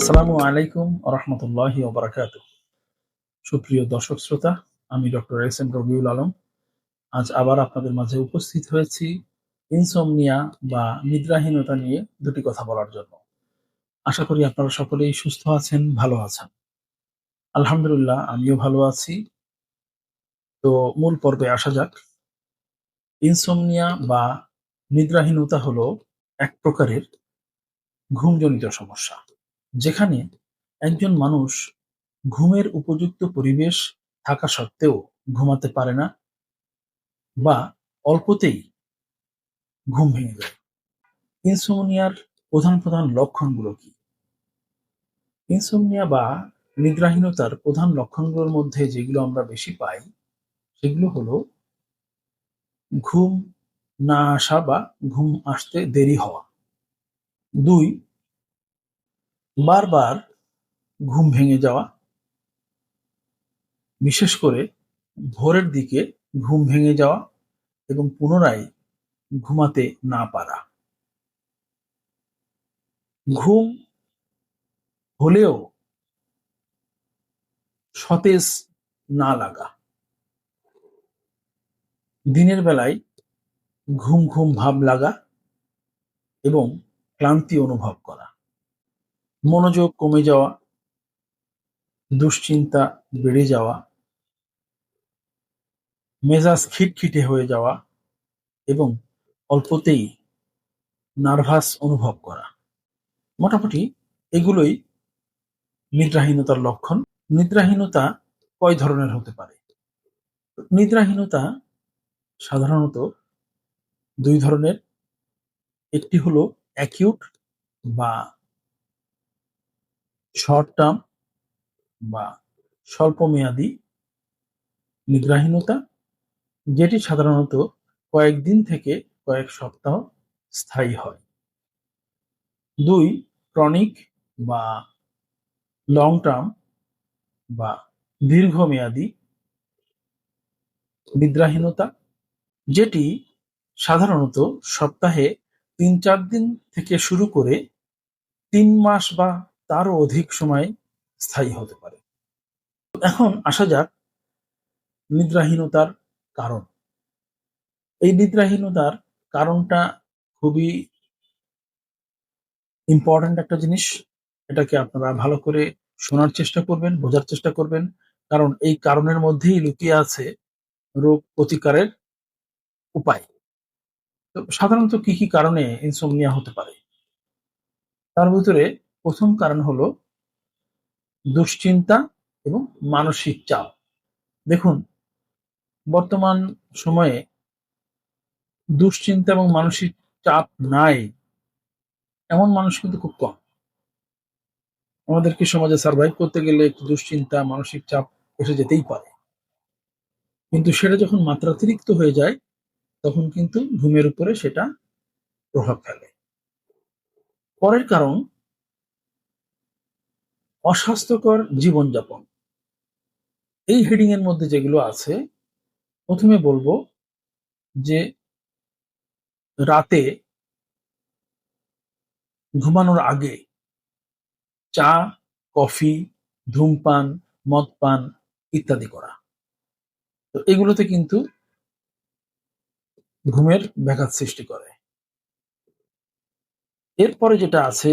আসসালামু আলাইকুম রহমতুল্লাহি ওবরাকাতুহ। সুপ্রিয় দর্শক শ্রোতা, আমি doctor S M Rabiul Alam. আজ আবার আপনাদের মাঝে উপস্থিত হয়েছি ইনসোমনিয়া বা নিদ্রাহীনতা নিয়ে দুটি কথা বলার জন্য। আশা করি আপনারা সকলেই সুস্থ আছেন, ভালো আছেন। আলহামদুলিল্লাহ, আমিও ভালো আছি। তো মূল পর্বে আসা যাক। ইনসোমনিয়া বা নিদ্রাহীনতা হলো এক প্রকারের ঘুমজনিত সমস্যা, যেখানে একজন মানুষ ঘুমের উপযুক্ত পরিবেশ থাকা সত্ত্বেও ঘুমাতে পারে না বা অল্পতেই ঘুম ভেঙে যায়। ইনসোমনিয়ার প্রধান প্রধান লক্ষণগুলো কি? ইনসোমনিয়া বা নিদ্রাহীনতার প্রধান লক্ষণগুলোর মধ্যে যেগুলো আমরা বেশি পাই সেগুলো হলো ঘুম না আসা বা ঘুম আসতে দেরি হওয়া। 2, বারবার ঘুম ভেঙে যাওয়া, বিশেষ করে ভোরের দিকে ঘুম ভেঙে যাওয়া এবং পুনরায় ঘুমাতে না পারা। ঘুম হলেও সতেজ না লাগা, দিনের বেলায় ঘুম ঘুম ভাব লাগা এবং ক্লান্তি অনুভব করা, মনোযোগ কমে যাওয়া, দুশ্চিন্তা বেড়ে যাওয়া, মেজাজ খিটখিটে হয়ে যাওয়া এবং অল্পতেই নার্ভাস অনুভব করা। মোটামুটি এগুলোই নিদ্রাহীনতার লক্ষণ। নিদ্রাহীনতা কয় ধরনের হতে পারে? নিদ্রাহীনতা সাধারণত 2 ধরনের। একটি হলো অ্যাকিউট বা শর্ট টার্ম বা স্বল্পমেয়াদী নিদ্রাহীনতা, যেটি সাধারণত কয়েকদিন থেকে কয়েক সপ্তাহ স্থায়ী হয়। 2, ক্রনিক বা লং টার্ম বা দীর্ঘমেয়াদী নিদ্রাহীনতা, যেটি সাধারণত সপ্তাহে 3-4 দিন থেকে শুরু করে 3 মাস বা তারও অধিক সময় স্থায়ী হতে পারে। এখন আসা যাক নিদ্রাহীনতার কারণ। এই নিদ্রাহীনতার কারণটা খুবই ইম্পর্ট্যান্ট একটা জিনিস। এটাকে আপনারা ভালো করে শোনার চেষ্টা করবেন, বোঝার চেষ্টা করবেন। কারণ এই কারণের মধ্যেই লুকিয়ে আছে রোগ প্রতিকারের উপায়। তো সাধারণত কি, কি কারণে ইনসোমনিয়া হতে পারে? তার ভিতরে ১ম কারণ হলো দুশ্চিন্তা এবং মানসিক চাপ। দেখুন, বর্তমান সময়ে দুশ্চিন্তা এবং মানসিক চাপ নাই এমন মানুষ কিন্তু খুব কম। আমাদেরকে সমাজে সারভাইভ করতে গেলে একটু দুশ্চিন্তা, মানসিক চাপ এসে যেতেই পারে। কিন্তু সেটা যখন মাত্রাতিরিক্ত হয়ে যায় তখন কিন্তু ঘুমের উপরে সেটা প্রভাব ফেলে। পরের কারণ অস্বাস্থ্যকর জীবনযাপন। এই হেডিং এর মধ্যে যেগুলো আছে, প্রথমে বলবো যে রাতে ঘুমানোর আগে চা, কফি, ধূমপান, মদ পান ইত্যাদি করা। তো এগুলোতে কিন্তু ঘুমের ব্যাঘাত সৃষ্টি করে। এরপরে যেটা আছে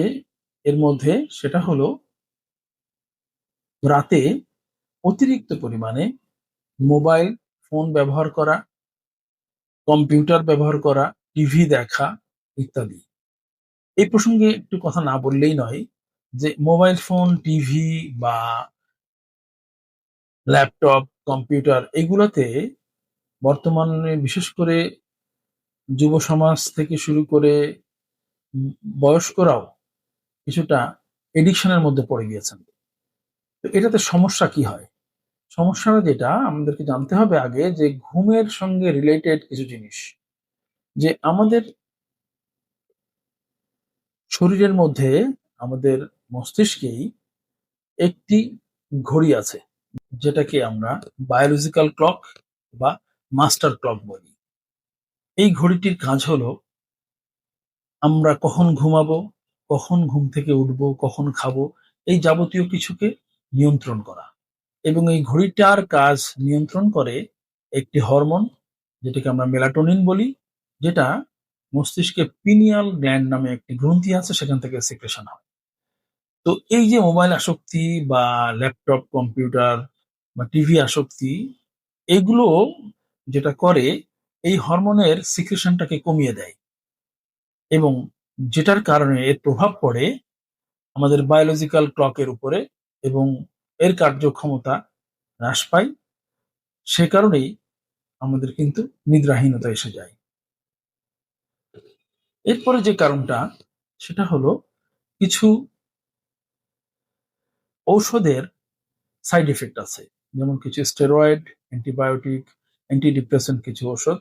এর মধ্যে সেটা হলো রাতে অতিরিক্ত পরিমাণে মোবাইল ফোন ব্যবহার করা, কম্পিউটার ব্যবহার করা, টিভি দেখা ইত্যাদি। এই প্রসঙ্গে একটু কথা না বললেই নয় যে মোবাইল ফোন, টিভি বা ল্যাপটপ, কম্পিউটার এগুলোতে বর্তমানে বিশেষ করে যুব সমাজ থেকে শুরু করে বয়স্করাও কিছুটা এডিকশনের মধ্যে পড়ে গিয়েছেন। তো এটাতে সমস্যা কি হয়? সমস্যাটা যেটা আমাদেরকে জানতে হবে আগে যে ঘুমের সঙ্গে রিলেটেড কিছু জিনিস। যে আমাদের শরীরের মধ্যে, আমাদের মস্তিষ্কেই একটি ঘড়ি আছে যেটাকে আমরা বায়োলজিক্যাল ক্লক বা মাস্টার ক্লক বলি। এই ঘড়িটির কাজ হলো আমরা কখন ঘুমাবো, কখন ঘুম থেকে উঠবো, কখন খাবো এই যাবতীয় কিছুকে নিয়ন্ত্রণ করা। এবং এই ঘড়িটার কাজ নিয়ন্ত্রণ করে একটি হরমোন, যেটাকে আমরা মেলাটোনিন বলি, যেটা মস্তিষ্কে পিনিয়াল গ্ল্যান্ড নামে একটি গ্রন্থি আছে, সেখান থেকে সিক্রেশন হয়। তো এই যে মোবাইল আসক্তি বা ল্যাপটপ, কম্পিউটার বা টিভি আসক্তি, এগুলো যেটা করে এই হরমোনের সিক্রেশনটাকে কমিয়ে দেয়, এবং যেটার কারণে এর প্রভাব পড়ে আমাদের বায়োলজিক্যাল ক্লকের উপরে, এবং এর কার্যক্ষমতা হ্রাস পায়। সে কারণেই আমাদের কিন্তু নিদ্রাহীনতা এসে যায়। এরপরে যে কারণটা, সেটা হলো কিছু ঔষধের সাইড এফেক্ট আছে, যেমন কিছু স্টেরয়েড, অ্যান্টিবায়োটিক, অ্যান্টিডিপ্রেসেন্ট কিছু ওষুধ।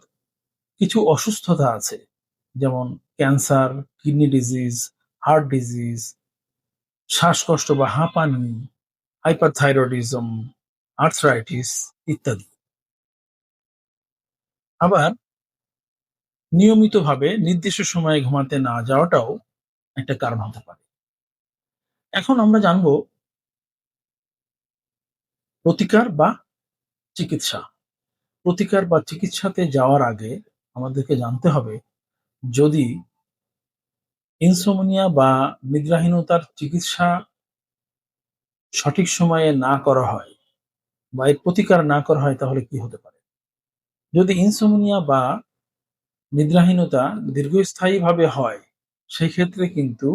কিছু অসুস্থতা আছে, যেমন cancer, kidney disease, heart disease, শ্বাসকষ্ট বা হাঁপানি, হাইপারথাইরয়েডিজম, আর্থ্রাইটিস ইত্যাদি। আবার নিয়মিতভাবে নির্দিষ্ট সময়ে ঘুমাতে না যাওয়াটাও একটা কারণ হতে পারে। এখন আমরা জানবো প্রতিকার বা চিকিৎসা। প্রতিকার বা চিকিৎসাতে যাওয়ার আগে আমাদেরকে জানতে হবে, যদি ইনসোমনিয়া বা নিদ্রাহীনতার চিকিৎসা সঠিক সময়ে না করা হয় বা এর প্রতিকার না করা হয়, তাহলে কি হতে পারে। যদি ইনসোমনিয়া বা নিদ্রাহীনতা দীর্ঘস্থায়ীভাবে হয়, সেই ক্ষেত্রে কিন্তু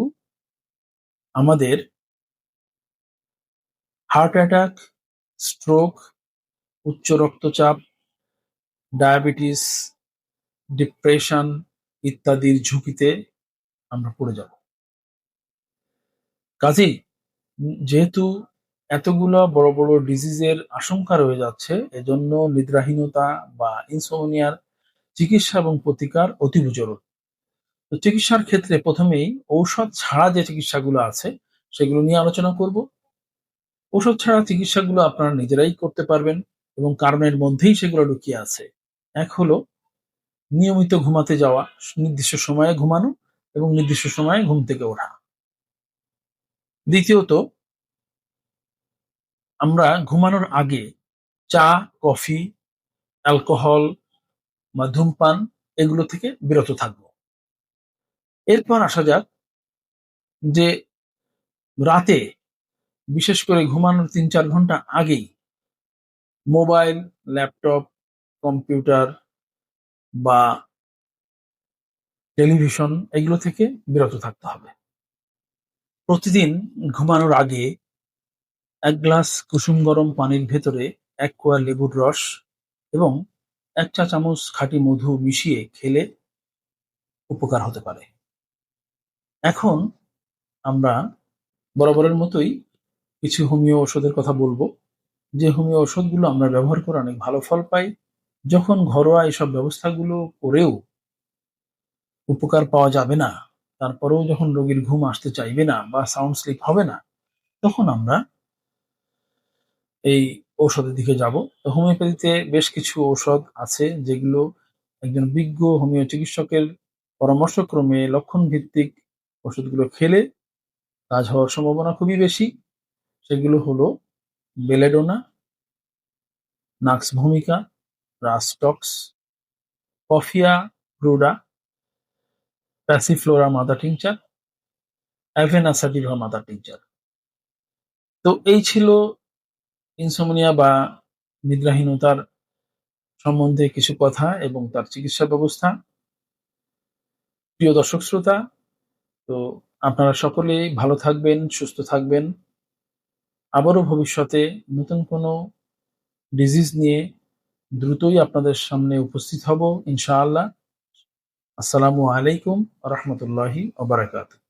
আমাদের হার্ট অ্যাটাক, স্ট্রোক, উচ্চ রক্তচাপ, ডায়াবেটিস, ডিপ্রেশন ইত্যাদির ঝুঁকিতে আমরা পড়ে যাব। কাজেই যেহেতু এতগুলো বড় বড় ডিজিজের আশঙ্কা রয়ে যাচ্ছে, এজন্য নিদ্রাহীনতা বা ইনসোমনিয়ার চিকিৎসা এবং প্রতিকার অতীব জরুরি। তো চিকিৎসার ক্ষেত্রে প্রথমেই ঔষধ ছাড়া যে চিকিৎসাগুলো আছে, সেগুলো নিয়ে আলোচনা করব। ঔষধ ছাড়া চিকিৎসাগুলো আপনারা নিজেরাই করতে পারবেন, এবং কারণের মধ্যেই সেগুলো লুকিয়ে আছে। এক হলো নিয়মিত ঘুমাতে যাওয়া, নির্দিষ্ট সময়ে ঘুমানো এবং নির্দিষ্ট সময়ে ঘুম থেকে ওঠা। দ্বিতীয়ত, আমরা ঘুমানোর আগে চা, কফি, অ্যালকোহল বা ধূমপান এগুলো থেকে বিরত থাকবো। এরপর আসা যাক যে রাতে, বিশেষ করে ঘুমানোর ৩-৪ ঘন্টা আগেই মোবাইল, ল্যাপটপ, কম্পিউটার বা টেলিভিশন এগুলো থেকে বিরত থাকতে হবে। প্রতিদিন ঘুমানোর আগে ১ গ্লাস কুসুম গরম পানির ভেতরে ১ কোয়া লেবুর রস এবং ১ চা চামচ খাঁটি মধু মিশিয়ে খেলে উপকার হতে পারে। এখন আমরা বরাবরের মতোই কিছু হোমিও ওষুধের কথা বলবো, যে হোমিও ওষুধগুলো আমরা ব্যবহার করে অনেক ভালো ফল পাই। যখন ঘরোয়া এসব ব্যবস্থাগুলো করেও উপকার পাওয়া যাবে না, তারপরেও যখন রোগীর ঘুম আসতে চাইবে না বা সাউন্ড স্লিপ হবে না, তখন আমরা এই ঔষধের দিকে যাব। তো হোমিওপ্যাথিতে বেশ কিছু ঔষধ আছে, যেগুলো একজন বিজ্ঞ হোমিও চিকিৎসকের পরামর্শক্রমে লক্ষণ ভিত্তিক ওষুধগুলো খেলে কাজ হওয়ার সম্ভাবনা খুবই বেশি। সেগুলো হলো belladonna, nux vomica, rhus tox, coffea cruda, passiflora mother tincture, avena sativa mother tincture. তো এই ছিল ইনসোমনিয়া বা নিদ্রাহীনতার সম্বন্ধে কিছু কথা এবং তার চিকিৎসা ব্যবস্থা। প্রিয় দর্শক শ্রোতা, তো আপনারা সকলেই ভালো থাকবেন, সুস্থ থাকবেন। আবারও ভবিষ্যতে নতুন কোনো ডিজিজ নিয়ে দ্রুতই আপনাদের সামনে উপস্থিত হব ইনশাআল্লাহ। আসসালামু আলাইকুম ওয়া রাহমাতুল্লাহি ওয়া বারাকাতুহু।